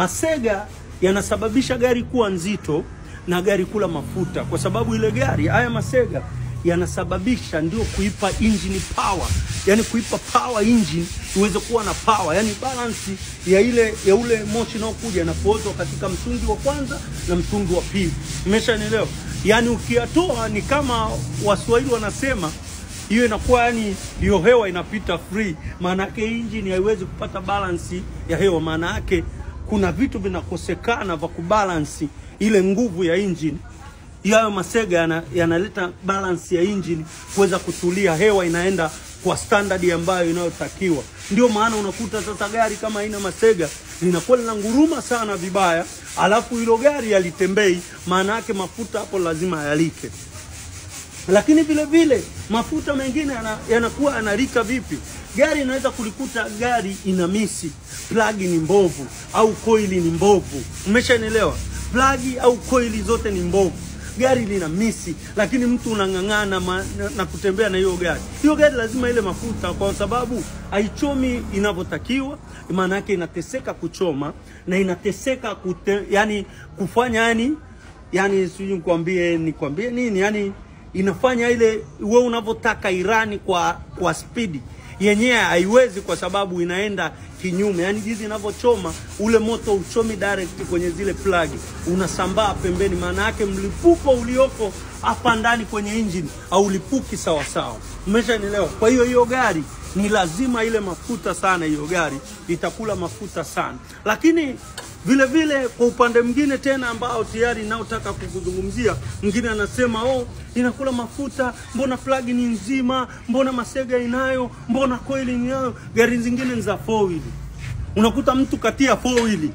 Masega yanasababisha gari kuwa nzito na gari kula mafuta, kwa sababu ile gari, haya masega yanasababisha ndio kuipa engine power, yani kuipa power engine iweze kuwa na power, yani balance ya ule moshi unaokuja na kuozwa katika mtungi wa kwanza na mtungi wa pili. Umeshanielewa? Yani ukiyatoa ni kama Waswahili wanasema hiyo inakuwa yani hiyo hewa inapita free, maana yake engine haiwezi kupata balance ya hewa, maana yake kuna vitu vinakosekana vya kubalance ile nguvu ya engine. Hayo masega yanaleta balance ya engine kuweza kutulia, hewa inaenda kwa standard ambayo inayotakiwa. Ndio maana unakuta sasa gari kama haina masega linakuwa linanguruma sana vibaya, alafu hilo gari halitembei, maana yake mafuta hapo lazima yalike. Lakini vile vile mafuta mengine yanakuwa yanalika vipi? Gari inaweza kulikuta gari ina misi, plug ni mbovu au coil ni mbovu. Umeshanielewa? Plug au coil zote ni mbovu, gari lina misi, lakini mtu unang'ang'ana na kutembea na hiyo gari. Hiyo gari lazima ile mafuta, kwa sababu haichomi inavyotakiwa, maana yake inateseka kuchoma na inateseka yani kufanya yani sijui nikwambie nini, yani inafanya ile wewe unavyotaka irani kwa speed yenyewe haiwezi, kwa sababu inaenda kinyume. Yani jinsi inavyochoma ule moto uchomi direct kwenye zile plug, unasambaa pembeni, maana yake mlipuko ulioko hapa ndani kwenye engine au lipuki sawa sawa. Umeshanielewa? Kwa hiyo gari ni lazima ile mafuta sana, hiyo gari itakula mafuta sana. Lakini vile vile kwa upande mwingine tena ambao tayari naotaka kukuzungumzia, mwingine anasema inakula mafuta, mbona plug ni nzima, mbona masega inayo, mbona coil inayo. Gari zingine ni za 4 wheel, unakuta mtu katia 4 wheel